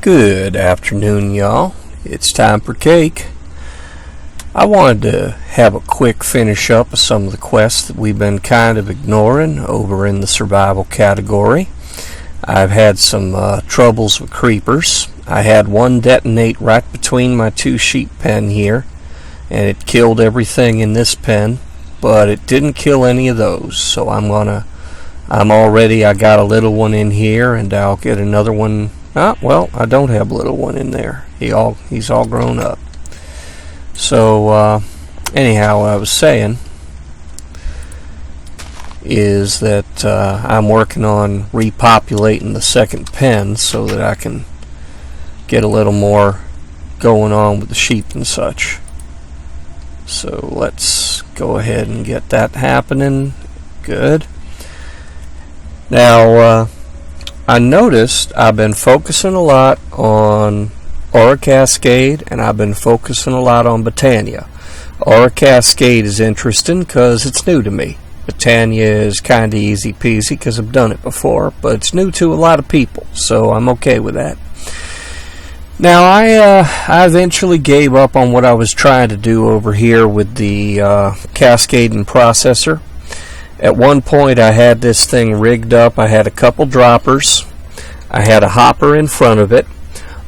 Good afternoon, y'all. It's time for cake. I wanted to have a quick finish up of some of the quests that we've been kind of ignoring over in the survival category. I've had some troubles with creepers. I had one detonate right between my two sheep pen here, and it killed everything in this pen, but it didn't kill any of those. So I got a little one in here, and I'll get another one. Well, I don't have a little one in there. He's all grown up. So anyhow, what I was saying is that I'm working on repopulating the second pen so that I can get a little more going on with the sheep and such. So let's go ahead and get that happening. Good. Now I noticed I've been focusing a lot on Aura Cascade, and I've been focusing a lot on Botania. Aura Cascade is interesting because it's new to me. Botania is kind of easy peasy because I've done it before, but it's new to a lot of people, so I'm okay with that. Now I eventually gave up on what I was trying to do over here with the cascading processor. At one point I had this thing rigged up. I had a couple droppers. I had a hopper in front of it.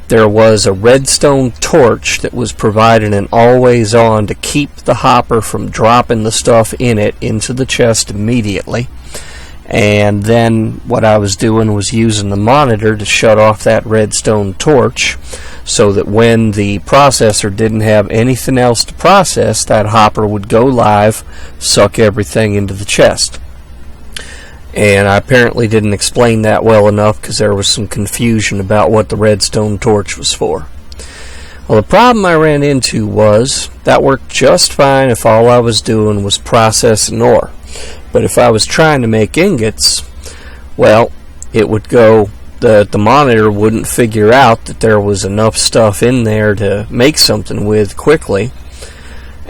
There was a redstone torch that was provided an always on to keep the hopper from dropping the stuff in it into the chest immediately. And then what I was doing was using the monitor to shut off that redstone torch so that when the processor didn't have anything else to process, that hopper would go live, suck everything into the chest. And I apparently didn't explain that well enough because there was some confusion about what the redstone torch was for. Well, the problem I ran into was that worked just fine if all I was doing was processing ore. But if I was trying to make ingots, well, it would go, the monitor wouldn't figure out that there was enough stuff in there to make something with quickly.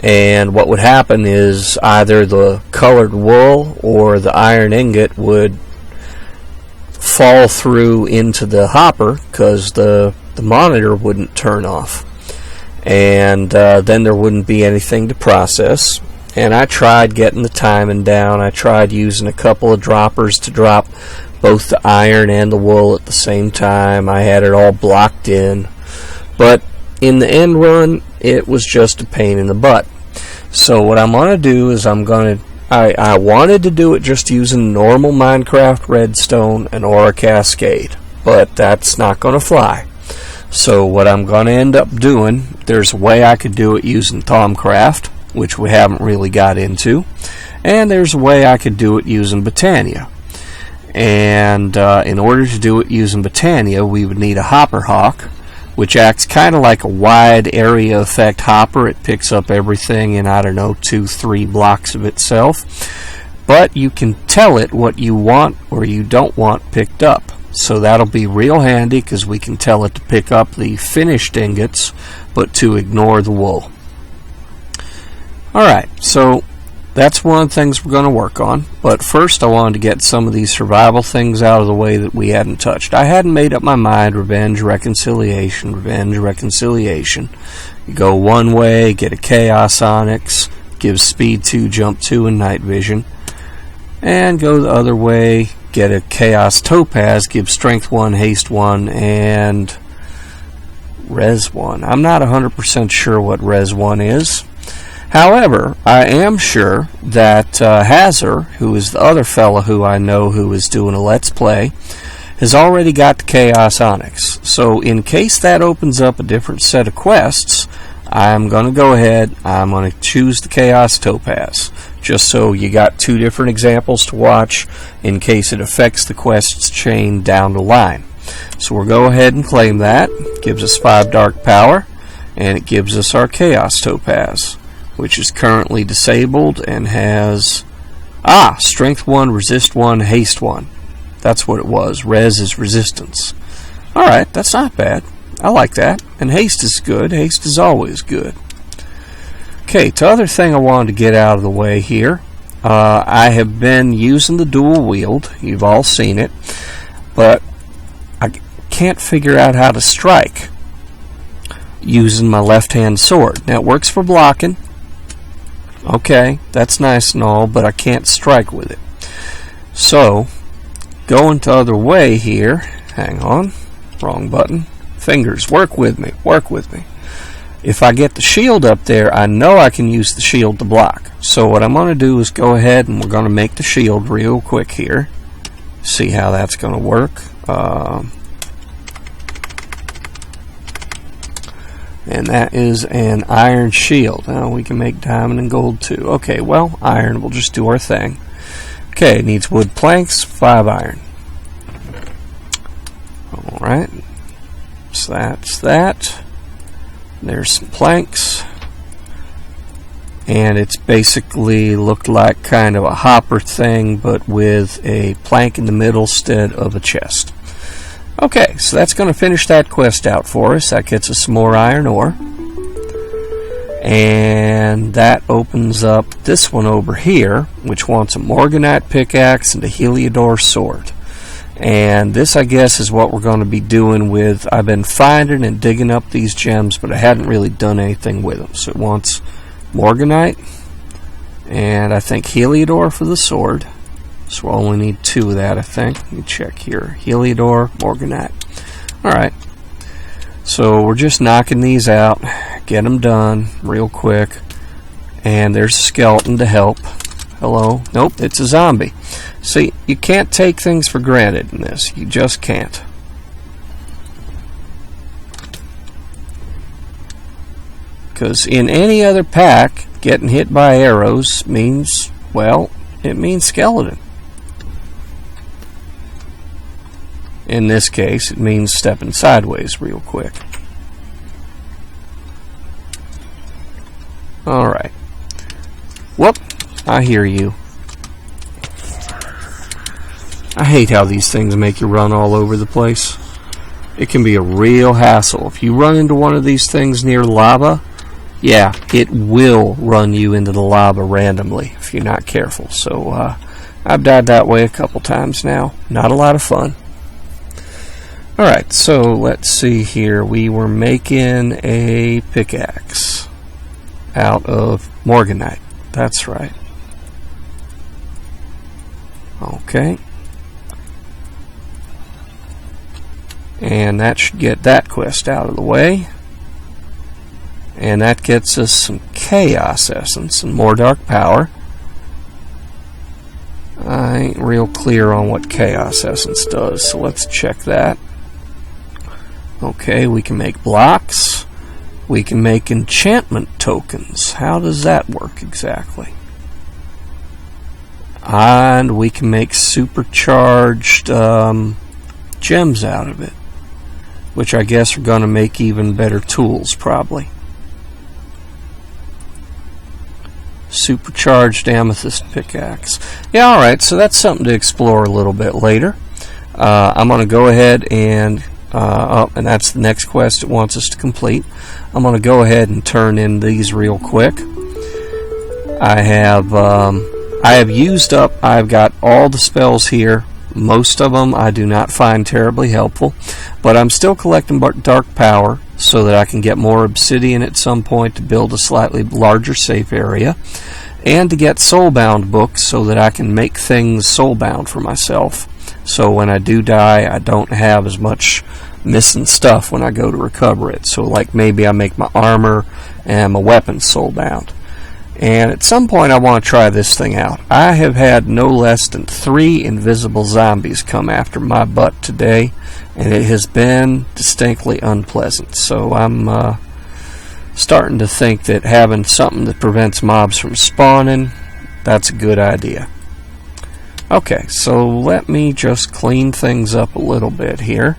And what would happen is either the colored wool or the iron ingot would fall through into the hopper because the monitor wouldn't turn off. And then there wouldn't be anything to process. And I tried getting the timing down. I tried using a couple of droppers to drop both the iron and the wool at the same time. I had it all blocked in. But in the end run, it was just a pain in the butt. So what I'm going to do is I wanted to do it just using normal Minecraft redstone and Aura Cascade. But that's not going to fly. So what I'm going to end up doing, there's a way I could do it using Thaumcraft, which we haven't really got into, and there's a way I could do it using Botania. And in order to do it using Botania, we would need a hopper hawk, which acts kind of like a wide area effect hopper. It picks up everything in, 2-3 blocks of itself. But you can tell it what you want or you don't want picked up. So that'll be real handy because we can tell it to pick up the finished ingots, but to ignore the wool. Alright, so that's one of the things we're going to work on. But first I wanted to get some of these survival things out of the way that we hadn't touched. I hadn't made up my mind. Revenge, reconciliation, revenge, reconciliation. You go one way, get a chaos onyx, gives speed 2, jump 2, and night vision. And go the other way, get a chaos topaz, gives strength 1, haste 1, and res 1. I'm not 100% sure what res 1 is. However, I am sure that Hazard, who is the other fella who I know who is doing a Let's Play, has already got the Chaos Onyx. So in case that opens up a different set of quests, I'm going to go ahead, I'm going to choose the Chaos Topaz, just so you got two different examples to watch in case it affects the quests chain down the line. So we'll go ahead and claim that. It gives us 5 dark power, and it gives us our Chaos Topaz, which is currently disabled and has strength 1, resist 1, haste 1. That's what it was. Res is resistance. Alright, that's not bad. I like that. And haste is good. Haste is always good. Okay, the other thing I wanted to get out of the way here. I have been using the dual wield. You've all seen it. But can't figure out how to strike using my left-hand sword. Now it works for blocking. Okay, that's nice and all, but I can't strike with it. So, going the other way here. Hang on. Wrong button. Fingers, work with me. Work with me. If I get the shield up there, I know I can use the shield to block. So what I'm going to do is go ahead and we're going to make the shield real quick here. See how that's going to work. And that is an iron shield. Now we can make diamond and gold too. Okay, well, iron, we'll just do our thing. Okay, it needs wood planks, 5 iron. Alright, so that's that. There's some planks. And it's basically looked like kind of a hopper thing, but with a plank in the middle instead of a chest. Okay, so that's going to finish that quest out for us. That gets us some more iron ore. And that opens up this one over here, which wants a morganite pickaxe and a Heliodor sword. And this, I guess, is what we're going to be doing with... I've been finding and digging up these gems, but I hadn't really done anything with them. So it wants morganite, and I think Heliodor for the sword. So we'll only need 2 of that, I think. Let me check here. Heliodor, morganite. Alright. So we're just knocking these out. Get them done real quick. And there's a skeleton to help. Hello? Nope, it's a zombie. See, you can't take things for granted in this. You just can't. Because in any other pack, getting hit by arrows means, well, it means skeleton. In this case, it means stepping sideways real quick. Alright. Whoop! I hear you. I hate how these things make you run all over the place. It can be a real hassle. If you run into one of these things near lava, yeah, it will run you into the lava randomly if you're not careful. So, I've died that way a couple times now. Not a lot of fun. Alright, so let's see here. We were making a pickaxe out of morganite. That's right. Okay. And that should get that quest out of the way. And that gets us some chaos essence and more dark power. I ain't real clear on what chaos essence does, so let's check that. Okay, we can make blocks. We can make enchantment tokens. How does that work exactly? And we can make supercharged gems out of it, which I guess are going to make even better tools, probably. Supercharged amethyst pickaxe. Yeah, alright, so that's something to explore a little bit later. I'm going to go ahead and and that's the next quest it wants us to complete. I'm going to go ahead and turn in these real quick. I have used up, I've got all the spells here. Most of them I do not find terribly helpful, but I'm still collecting dark power so that I can get more obsidian at some point to build a slightly larger safe area, and to get soulbound books so that I can make things soulbound for myself. So when I do die, I don't have as much missing stuff when I go to recover it. So like maybe I make my armor and my weapons soulbound. And at some point I want to try this thing out. I have had no less than 3 invisible zombies come after my butt today, and it has been distinctly unpleasant. So I'm starting to think that having something that prevents mobs from spawning, that's a good idea. Okay, so let me just clean things up a little bit here.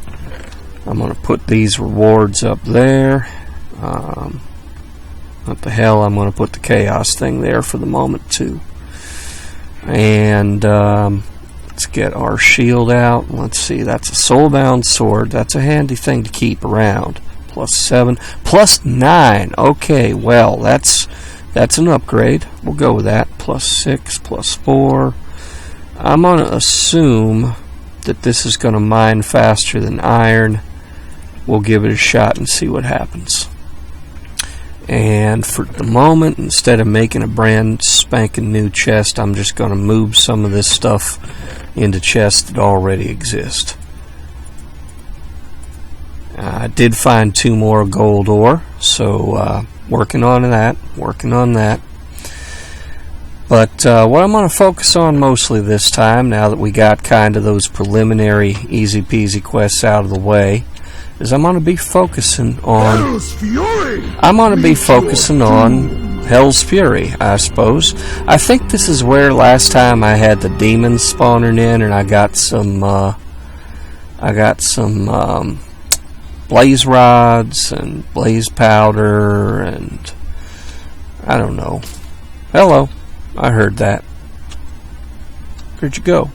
I'm going to put these rewards up there. What the hell, I'm going to put the chaos thing there for the moment too. And let's get our shield out. Let's see, that's a soulbound sword. That's a handy thing to keep around. +7, +9. Okay, well, that's an upgrade. We'll go with that. +6, +4. I'm going to assume that this is going to mine faster than iron. We'll give it a shot and see what happens. And for the moment, instead of making a brand spanking new chest, I'm just going to move some of this stuff into chests that already exist. I did find 2 more gold ore, so working on that. But what I'm going to focus on mostly this time, now that we got kind of those preliminary easy peasy quests out of the way, is I'm going to be focusing on Hell's Fury, I suppose. I think this is where last time I had the demons spawning in, and I got some blaze rods and blaze powder, and I don't know. Hello. I heard that. Where'd you go?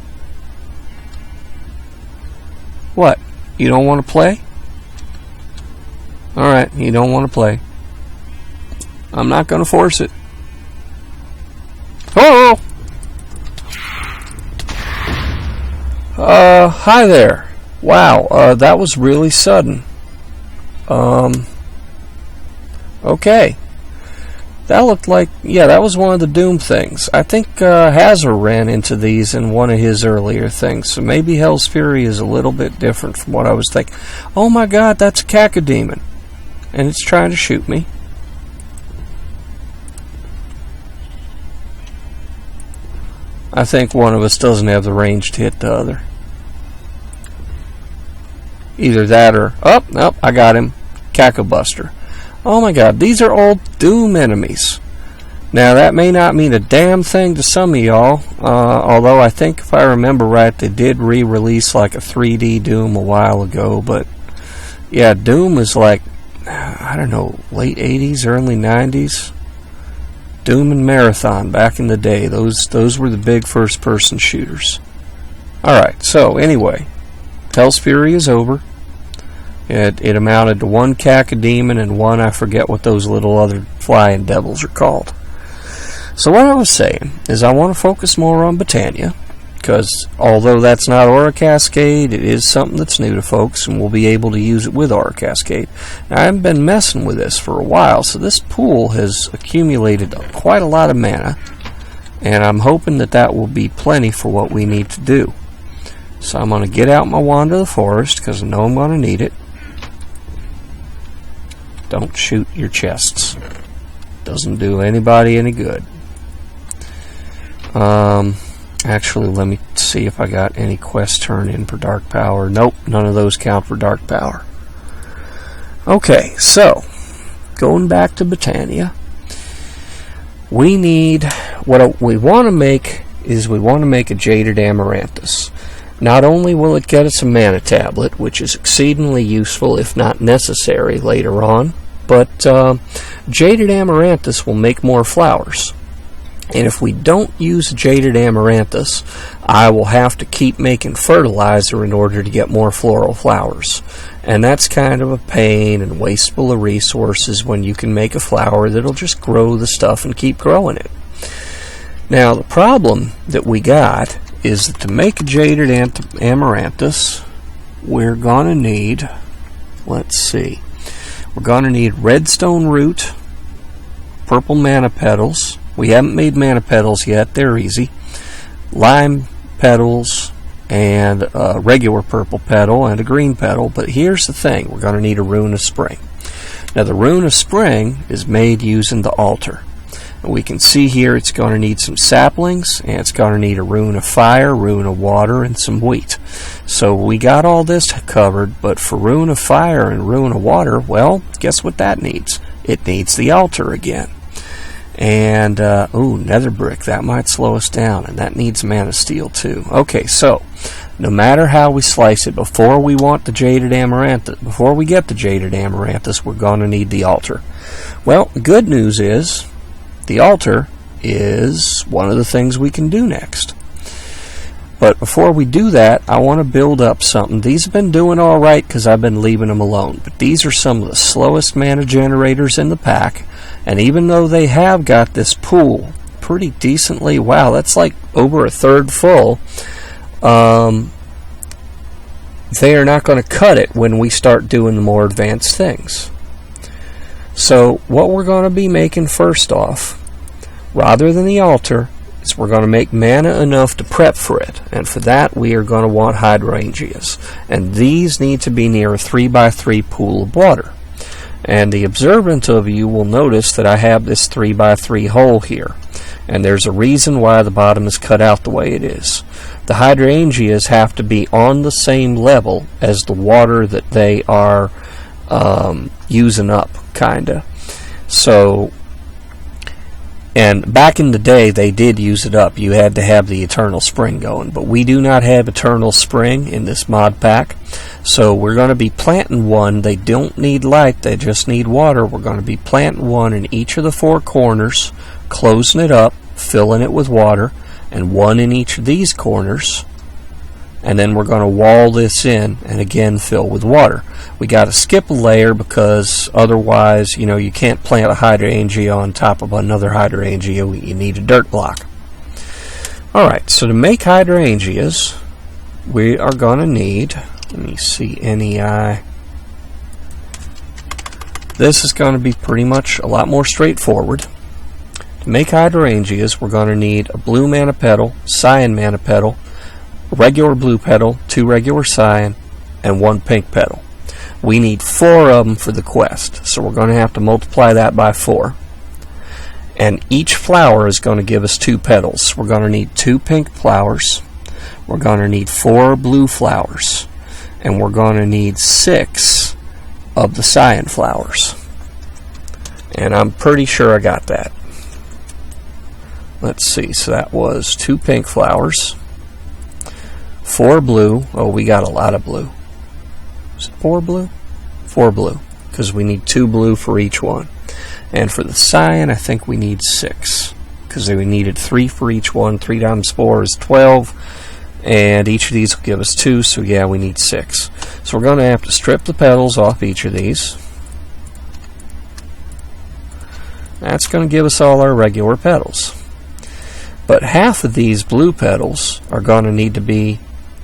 What? You don't want to play? Alright, you don't want to play. I'm not going to force it. Oh! Hi there. Wow, that was really sudden. Okay. That looked like, yeah, that was one of the Doom things. I think Hazard ran into these in one of his earlier things, so maybe Hell's Fury is a little bit different from what I was thinking. Oh my god, that's a cacodemon. And it's trying to shoot me. I think one of us doesn't have the range to hit the other. Either that or... Oh, nope, I got him. Cacobuster. Oh my god, these are old Doom enemies. Now that may not mean a damn thing to some of y'all, although I think if I remember right they did re-release like a 3D Doom a while ago, but yeah, Doom was like, I don't know, late 80s, early 90s. Doom and Marathon back in the day, those were the big first person shooters. Alright, so anyway, Hell's Fury is over. It amounted to 1 cacodemon and 1, I forget what those little other flying devils are called. So what I was saying is I want to focus more on Botania, because although that's not Aura Cascade, it is something that's new to folks, and we'll be able to use it with Aura Cascade. Now, I haven't been messing with this for a while, so this pool has accumulated quite a lot of mana, and I'm hoping that that will be plenty for what we need to do. So I'm going to get out my Wand of the Forest, because I know I'm going to need it. Don't shoot your chests. Doesn't do anybody any good. Actually, let me see if I got any quests turned in for dark power. Nope, none of those count for dark power. Okay, so going back to Botania, we need, what we want to make is we want to make a Jaded Amaranthus. Not only will it get us a mana tablet, which is exceedingly useful if not necessary later on, but Jaded Amaranthus will make more flowers. And if we don't use Jaded Amaranthus, I will have to keep making fertilizer in order to get more floral flowers. And that's kind of a pain and wasteful of resources when you can make a flower that'll just grow the stuff and keep growing it. Now the problem that we got is that to make a Jaded Amaranthus, we're going to need, let's see, we're going to need redstone root, purple mana petals. We haven't made mana petals yet, they're easy. Lime petals, and a regular purple petal, and a green petal. But here's the thing, we're going to need a Rune of Spring. Now the Rune of Spring is made using the altar. And we can see here it's going to need some saplings, and it's going to need a Rune of Fire, Rune of Water, and some wheat. So we got all this covered, but for Rune of Fire and Rune of Water, well, guess what that needs? It needs the altar again. And, ooh, nether brick, that might slow us down, and that needs Manasteel too. Okay, so, no matter how we slice it, before we get the Jaded Amaranthus, we're going to need the altar. Well, the good news is, the altar is one of the things we can do next. But before we do that, I want to build up something. These have been doing alright because I've been leaving them alone, but these are some of the slowest mana generators in the pack. And even though they have got this pool pretty decently, wow, that's like over a third full, they are not going to cut it when we start doing the more advanced things. So what we're going to be making first off, rather than the altar, is we're going to make mana enough to prep for it. And for that we are going to want hydrangeas. And these need to be near a 3x3 pool of water. And the observant of you will notice that I have this 3x3 hole here. And there's a reason why the bottom is cut out the way it is. The hydrangeas have to be on the same level as the water that they are using up, kinda. So, and back in the day they did use it up. You had to have the eternal spring going, but we do not have eternal spring in this mod pack. So we're going to be planting one. They don't need light, they just need water. We're going to be planting one in each of the 4 corners, closing it up, filling it with water, and one in each of these corners. And then we're going to wall this in and again fill with water. We got to skip a layer because otherwise, you can't plant a hydrangea on top of another hydrangea. You need a dirt block. Alright, so to make hydrangeas, we are going to need, let me see, NEI. This is going to be pretty much a lot more straightforward. To make hydrangeas, we're going to need a blue mana petal, cyan mana petal, a regular blue petal, 2 regular cyan, and 1 pink petal. We need 4 of them for the quest, so we're going to have to multiply that by 4. And each flower is going to give us 2 petals. We're going to need 2 pink flowers, we're going to need 4 blue flowers, and we're going to need 6 of the cyan flowers. And I'm pretty sure I got that. Let's see, so that was 2 pink flowers, 4 blue. Oh, we got a lot of blue. Is it 4 blue? 4 blue, because we need 2 blue for each one. And for the cyan, I think we need 6, because we needed 3 for each one. 3 times 4 is 12, and each of these will give us 2, so yeah, we need 6. So we're going to have to strip the petals off each of these. That's going to give us all our regular petals. But half of these blue petals are going to need to be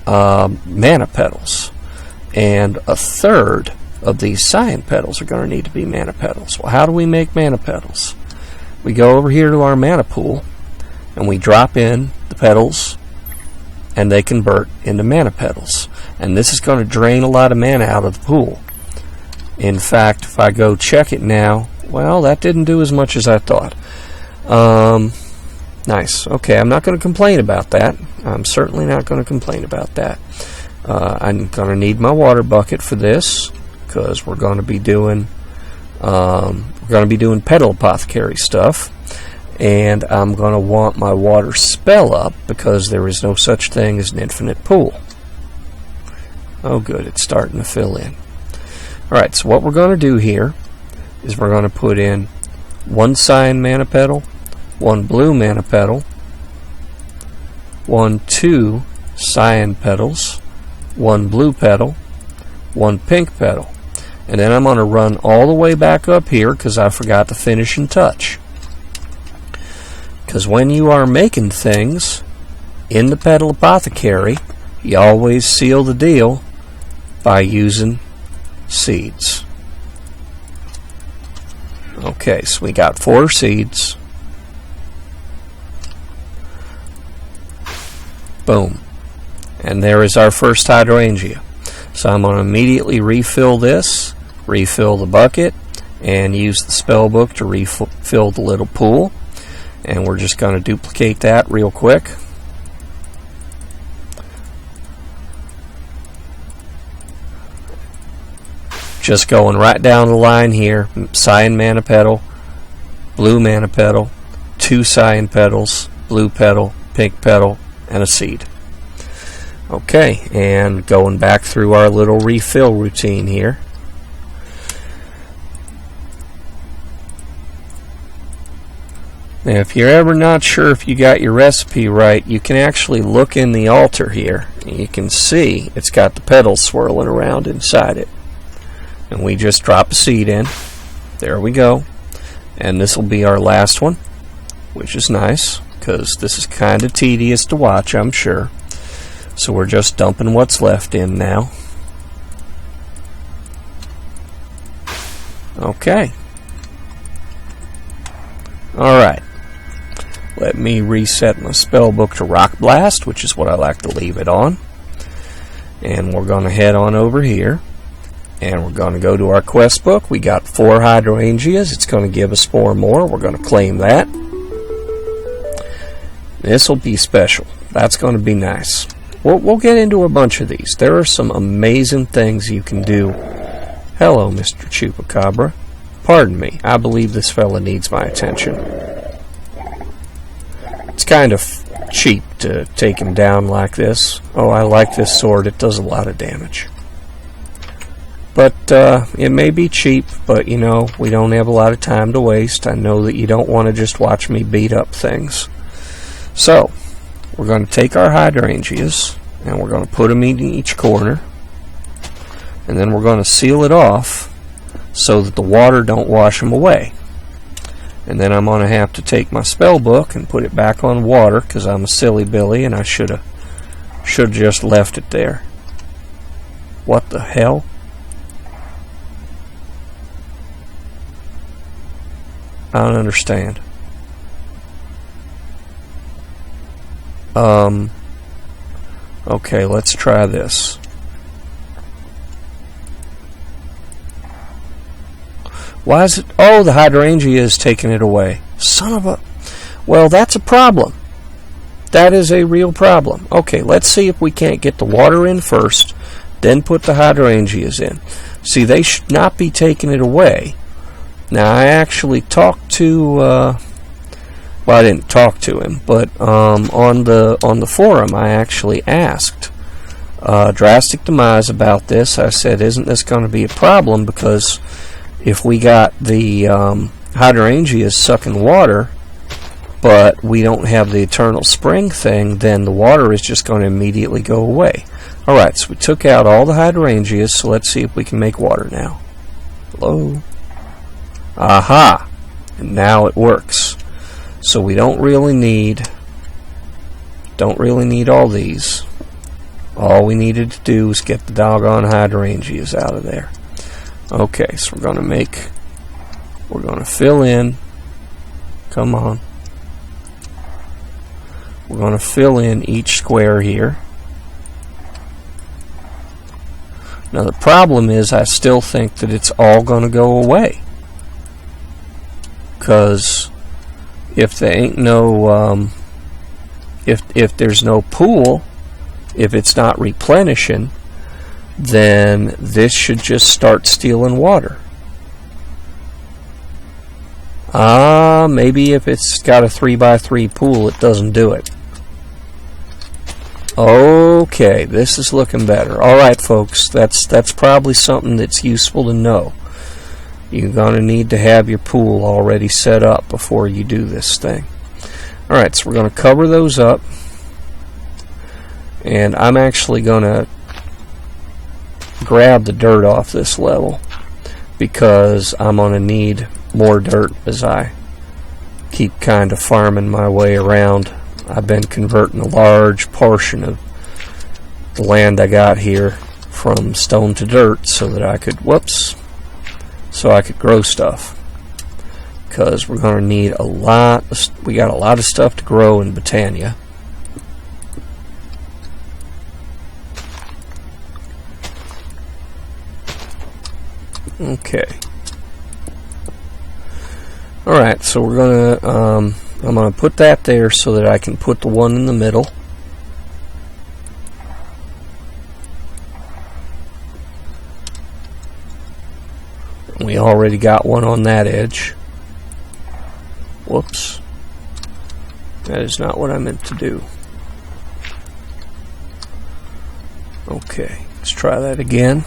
mana petals, and a third of these cyan petals are going to need to be mana petals. Well, how do we make mana petals? We go over here to our mana pool and we drop in the petals and they convert into mana petals, and this is going to drain a lot of mana out of the pool. In fact, if I go check it now, well, that didn't do as much as I thought. Nice. Okay, I'm not going to complain about that. I'm certainly not going to complain about that. I'm going to need my water bucket for this, because we're going to be doing petal apothecary stuff, and I'm going to want my water spell up because there is no such thing as an infinite pool. Oh, good, it's starting to fill in. All right, so what we're going to do here is we're going to put in 1 cyan mana petal, 1 blue mana petal, 2 cyan petals, 1 blue petal, 1 pink petal. And then I'm going to run all the way back up here because I forgot the finishing touch. Because when you are making things in the petal apothecary, you always seal the deal by using seeds. Okay, so we got 4 seeds. Boom. And there is our first hydrangea. So I'm going to immediately refill this, refill the bucket, and use the spell book to refill the little pool. And we're just going to duplicate that real quick. Just going right down the line here. Cyan mana petal, blue mana petal, 2 cyan petals, blue petal, pink petal, and a seed. Okay, and going back through our little refill routine here. Now, if you're ever not sure if you got your recipe right, you can actually look in the altar here. And you can see it's got the petals swirling around inside it. And we just drop a seed in. There we go. And this will be our last one, which is nice, because this is kind of tedious to watch, I'm sure. So we're just dumping what's left in now. Okay. Alright. Let me reset my spellbook to Rock Blast, which is what I like to leave it on. And we're going to head on over here. And we're going to go to our quest book. We got 4 hydrangeas. It's going to give us 4 more. We're going to claim that. This will be special. That's going to be nice. We'll get into a bunch of these. There are some amazing things you can do. Hello, Mr. Chupacabra. Pardon me. I believe this fella needs my attention. It's kind of cheap to take him down like this. Oh, I like this sword. It does a lot of damage. But it may be cheap, but you know, we don't have a lot of time to waste. I know that you don't want to just watch me beat up things. So, we're going to take our hydrangeas, and we're going to put them in each corner. And then we're going to seal it off so that the water don't wash them away. And then I'm going to have to take my spell book and put it back on water because I'm a silly Billy and I should have just left it there. What the hell? I don't understand. Okay, let's try this. Why is it? Oh, the hydrangea is taking it away. Son of a... Well, that's a problem. That is a real problem. Okay, let's see if we can't get the water in first, then put the hydrangeas in. See, they should not be taking it away. Now, I actually talked to... well, I didn't talk to him, but on the forum, I actually asked DrasticDemise about this. I said, isn't this going to be a problem? Because if we got the hydrangeas sucking water, but we don't have the eternal spring thing, then the water is just going to immediately go away. Alright, so we took out all the hydrangeas, so let's see if we can make water now. Hello? Aha! And now it works. So we don't really need all these. All we needed to do was get the doggone hydrangeas out of there. Okay, so we're going to fill in, come on. We're going to fill in each square here. Now the problem is I still think that it's all going to go away. Because if there ain't no, if there's no pool, if it's not replenishing, then this should just start stealing water. Maybe if it's got a 3x3 pool, it doesn't do it. Okay, this is looking better. Alright, folks, that's probably something that's useful to know. You're going to need to have your pool already set up before you do this thing. Alright, so we're going to cover those up. And I'm actually going to grab the dirt off this level because I'm going to need more dirt as I keep kind of farming my way around. I've been converting a large portion of the land I got here from stone to dirt so that I could, so I could grow stuff. Because we're going to need a lot, we got a lot of stuff to grow in Botania. Okay. Alright, so we're gonna I'm gonna put that there so that I can put the one in the middle. We already got one on that edge. Whoops. That is not what I meant to do. Okay, let's try that again.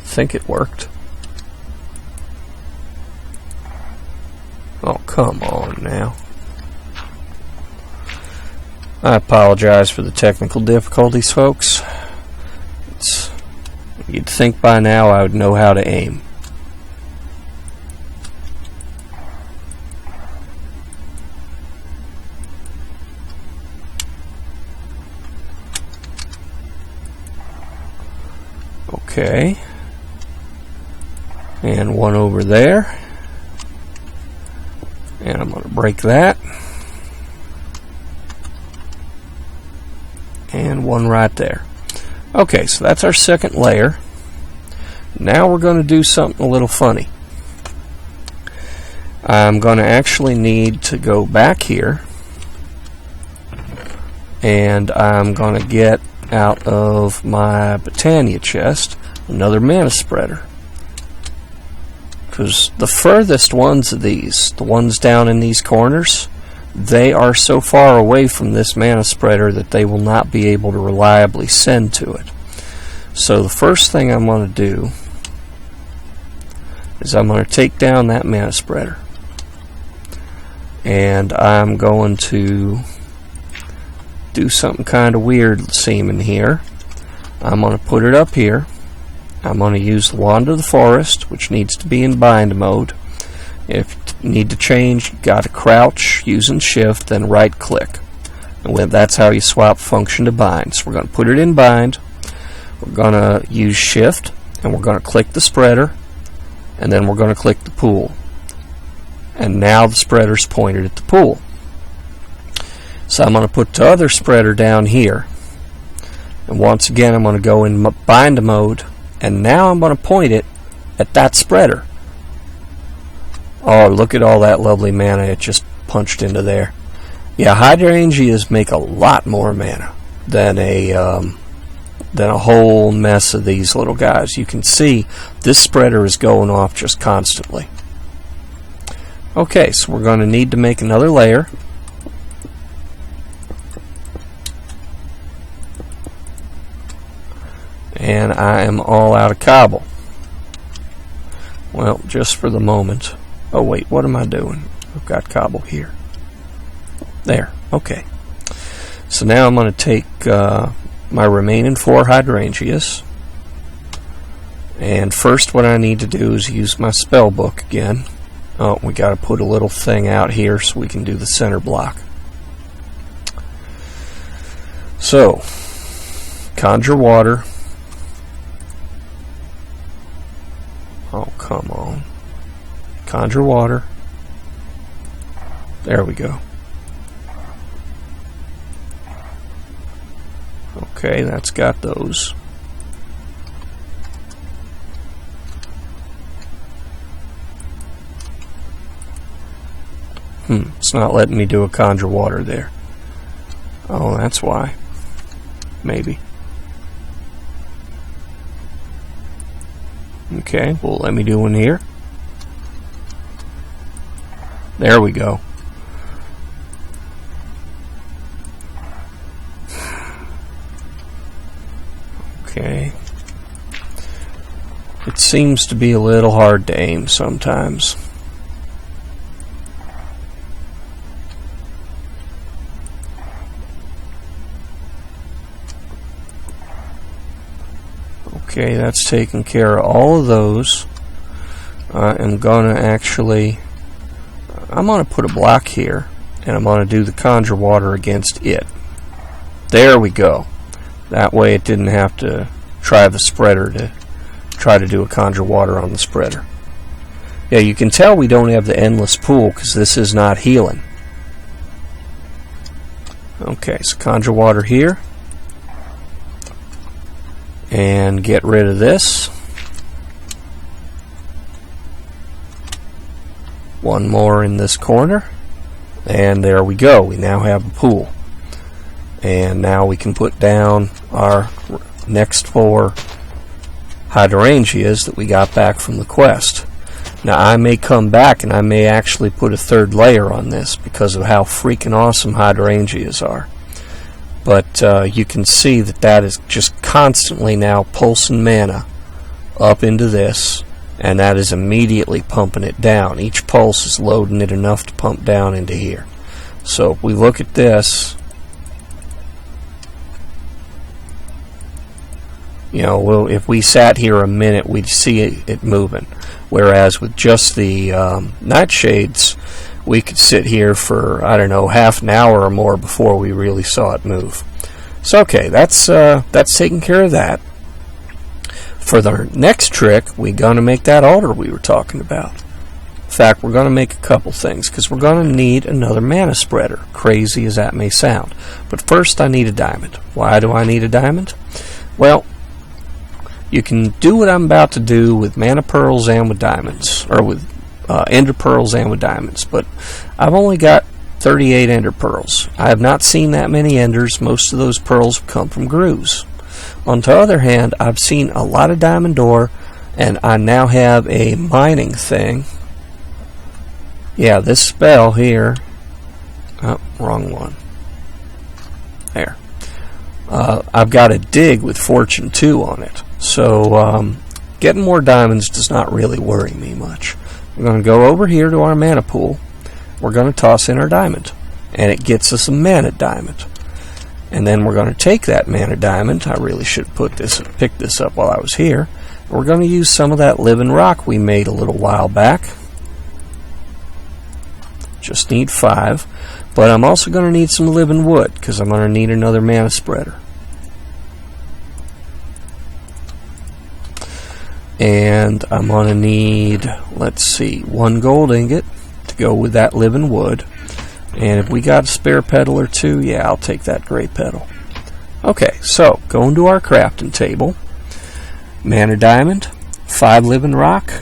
I think it worked. Oh, come on now. I apologize for the technical difficulties, folks. You'd think by now I would know how to aim. Okay. and one over there, and I'm going to break that, and one right there. Okay, so that's our second layer. Now we're going to do something a little funny. I'm going to actually need to go back here, and I'm going to get out of my Botania chest another mana spreader, because the furthest ones of these, the ones down in these corners, they are so far away from this mana spreader that they will not be able to reliably send to it. So the first thing I'm going to do is I'm going to take down that mana spreader, and I'm going to do something kind of weird seeming here. I'm going to put it up here. I'm going to use the Wand of the Forest, which needs to be in bind mode. If you need to change, you got to crouch using shift, then right click, and that's how you swap function to bind. So we're going to put it in bind. We're going to use shift, and we're going to click the spreader, and then we're going to click the pool. And now the spreader's pointed at the pool. So I'm going to put the other spreader down here, and once again I'm going to go in bind mode, and now I'm going to point it at that spreader. Oh, look at all that lovely mana it just punched into there. Yeah, hydrangeas make a lot more mana than a whole mess of these little guys. You can see this spreader is going off just constantly. Okay, so we're going to need to make another layer. And I am all out of cobble. Well, just for the moment. Oh wait, what am I doing? I've got cobble here. There, okay. So now I'm going to take my remaining 4 hydrangeas. And first what I need to do is use my spell book again. Oh, we got to put a little thing out here so we can do the center block. So, conjure water. Oh, come on. Conjure water. There we go. Okay, that's got those. It's not letting me do a conjure water there. Oh, that's why. Maybe. Okay, well, let me do one here. There we go. Okay. It seems to be a little hard to aim sometimes. Okay, that's taking care of all of those. I'm going to actually... I'm going to put a block here, and I'm going to do the conjure water against it. There we go. That way it didn't have to try the spreader to try to do a conjure water on the spreader. Yeah, you can tell we don't have the endless pool because this is not healing. Okay, so conjure water here. And get rid of this. One more in this corner. And there we go. We now have a pool. And now we can put down our next 4 hydrangeas that we got back from the quest. Now I may come back and I may actually put a 3rd layer on this because of how freaking awesome hydrangeas are. But you can see that that is just constantly now pulsing mana up into this, and that is immediately pumping it down. Each pulse is loading it enough to pump down into here. So if we look at this, you know, if we sat here a minute, we'd see it moving. Whereas with just the nightshades, we could sit here for, I don't know, half an hour or more before we really saw it move. So okay, that's taking care of that. For the next trick, we're going to make that altar we were talking about. In fact, we're going to make a couple things, because we're going to need another mana spreader, crazy as that may sound. But first I need a diamond. Why do I need a diamond? Well, you can do what I'm about to do with mana pearls and with diamonds, or with ender pearls and with diamonds, but I've only got 38 ender pearls. I have not seen that many enders. Most of those pearls come from grooves. On the other hand, I've seen a lot of diamond ore, and I now have a mining thing. Yeah, this spell here. Oh, wrong one. There. I've got a dig with Fortune 2 on it. So, getting more diamonds does not really worry me much. We're going to go over here to our mana pool. We're going to toss in our diamond. And it gets us a mana diamond. And then we're going to take that mana diamond. I really should have picked this up while I was here. We're going to use some of that living rock we made a little while back. Just need 5, but I'm also going to need some living wood, because I'm going to need another mana spreader. And I'm going to need, let's see, 1 gold ingot to go with that living wood. And if we got a spare petal or 2, yeah, I'll take that gray petal. Okay, so going to our crafting table, mana diamond, 5 living rock,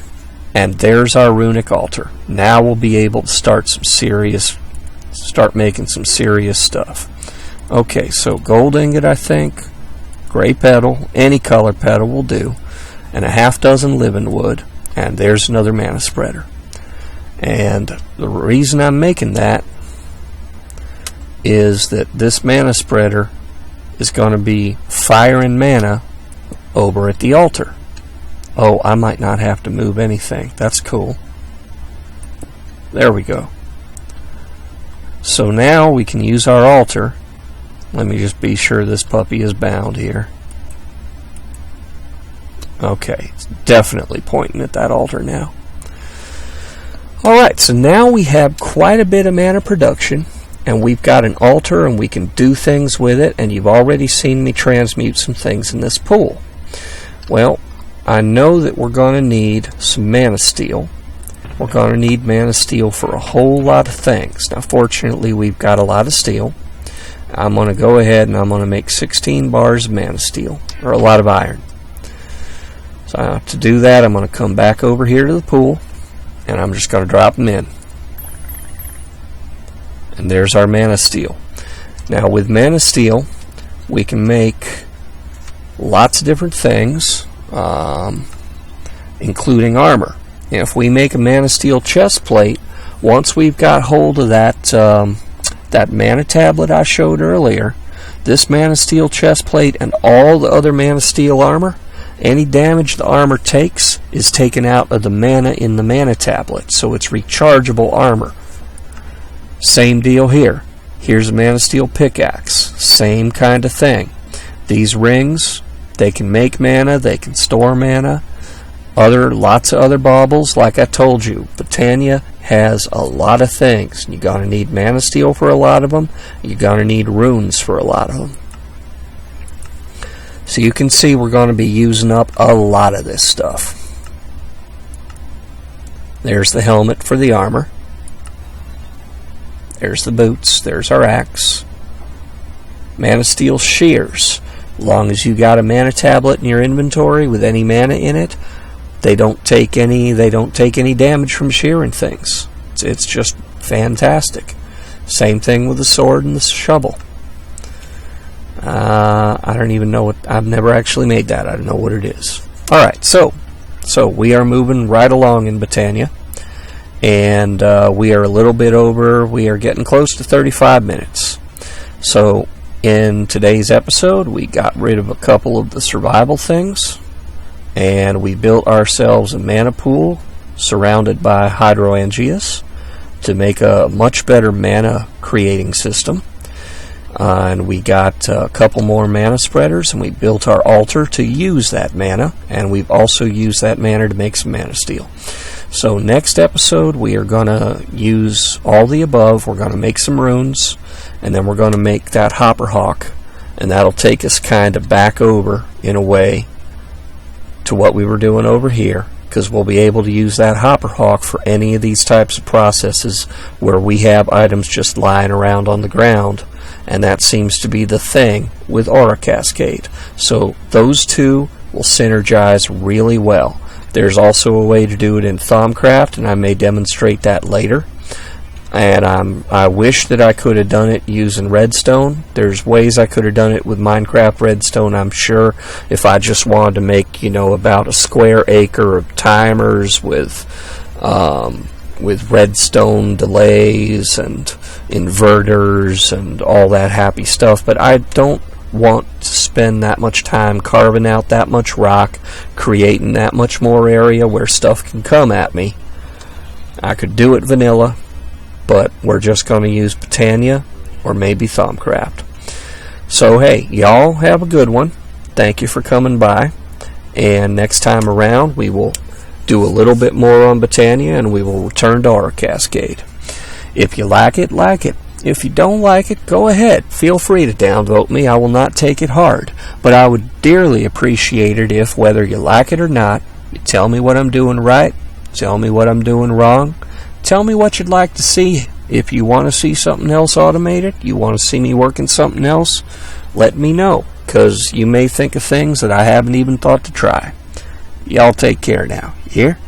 and there's our runic altar. Now we'll be able to start making some serious stuff. Okay, so gold ingot, I think, gray petal, any color petal will do, and a half dozen living wood, and there's another mana spreader. And the reason I'm making that is that this mana spreader is going to be firing mana over at the altar. Oh, I might not have to move anything. That's cool. There we go. So now we can use our altar. Let me just be sure this puppy is bound here. Okay, it's definitely pointing at that altar now. Alright, so now we have quite a bit of mana production, and we've got an altar and we can do things with it, and you've already seen me transmute some things in this pool. Well, I know that we're going to need some Manasteel. We're going to need Manasteel for a whole lot of things. Now, fortunately, we've got a lot of steel. I'm going to go ahead and I'm going to make 16 bars of Manasteel, or a lot of iron. So to do that, I'm going to come back over here to the pool, and I'm just going to drop them in. And there's our Manasteel. Now, with Manasteel, we can make lots of different things. Including armor. And if we make a Manasteel chest plate, once we've got hold of that that mana tablet I showed earlier, this Manasteel chest plate and all the other Manasteel armor, any damage the armor takes is taken out of the mana in the mana tablet, so it's rechargeable armor. Same deal here. Here's a Manasteel pickaxe. Same kind of thing. These rings, they can make mana, they can store mana. Lots of other baubles. Like I told you, Botania has a lot of things. You're going to need Manasteel for a lot of them. You're going to need runes for a lot of them. So you can see we're going to be using up a lot of this stuff. There's the helmet for the armor. There's the boots. There's our axe. Manasteel shears. As long as you got a mana tablet in your inventory with any mana in it, they don't take any damage from shearing things. It's just fantastic. Same thing with the sword and the shovel. I don't even know what. I've never actually made that. I don't know what it is. All right, so we are moving right along in Botania, and we are a little bit over. We are getting close to 35 minutes. So, in today's episode, we got rid of a couple of the survival things, and we built ourselves a mana pool surrounded by Hydroangeas to make a much better mana creating system. And we got a couple more mana spreaders, and we built our altar to use that mana, and we've also used that mana to make some Manasteel. So next episode we are going to use all the above. We're going to make some runes, and then we're going to make that hopper hawk, and that'll take us kind of back over in a way to what we were doing over here, because we'll be able to use that hopper hawk for any of these types of processes where we have items just lying around on the ground, and that seems to be the thing with Aura Cascade. So those two will synergize really well. There's also a way to do it in Thaumcraft, and I may demonstrate that later. And I wish that I could have done it using redstone. There's ways I could have done it with Minecraft redstone, I'm sure, if I just wanted to make, you know, about a square acre of timers with redstone delays and inverters and all that happy stuff. But I don't want to spend that much time carving out that much rock, creating that much more area where stuff can come at me. I could do it vanilla, but we're just going to use Botania or maybe Thaumcraft. So hey, y'all have a good one. Thank you for coming by, and next time around we will do a little bit more on Botania, and we will return to Aura Cascade. If you like it, like it. If you don't like it, go ahead. Feel free to downvote me. I will not take it hard, but I would dearly appreciate it if, whether you like it or not, you tell me what I'm doing right, tell me what I'm doing wrong, tell me what you'd like to see. If you want to see something else automated, you want to see me working something else, let me know, because you may think of things that I haven't even thought to try. Y'all take care now. You hear?